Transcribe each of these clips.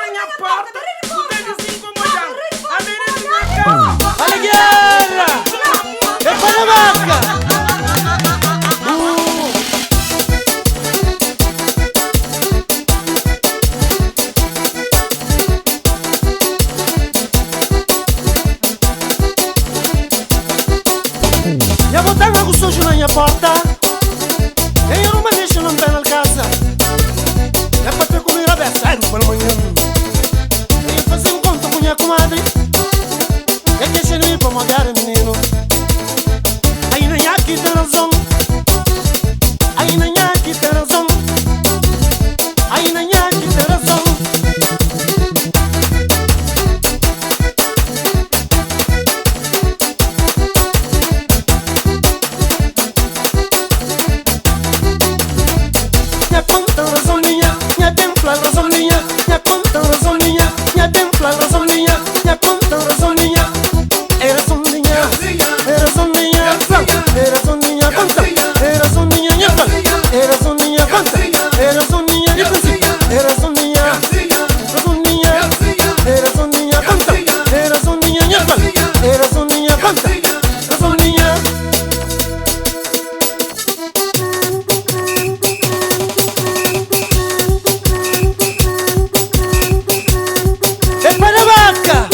na minha porta, tu deve se incomodar. A menina de minha casa. A guerra! É para a vaca! Já botava o sujo na minha porta. Eu não me deixo não ter na casa. É para ter comigo a beça, é para amanhã. Eu fazer conta com minha comadre. É que se não ir para molhar menino. Aí nem aqui tem razão. Aí nem aqui tem razão. Aí nem aqui tem razão. Minha conta razoninha, minha templa razoninha, minha conta razoninha, minha templa razoninha, minha conta razoninha. Era soninha, era soninha, era soninha conta, era soninha minha conta, era soninha conta, era soninha de princípio, era soninha, razoninha, era soninha conta, era soninha minha conta, era soninha conta, razoninha. É para a vaca!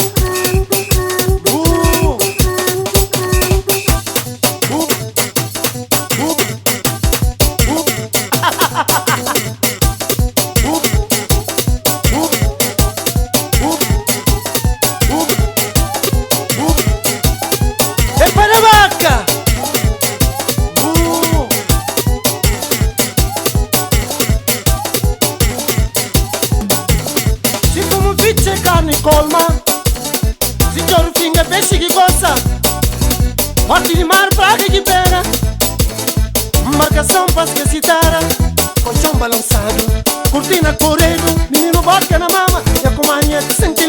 É para a vaca! Se como fice carne colma, se gioro finga pesce che cosa, morti di mar praga che pena, marcação faz que se tara, colchão balançado, cortina correndo, menino boca na mama, e a comanha que sente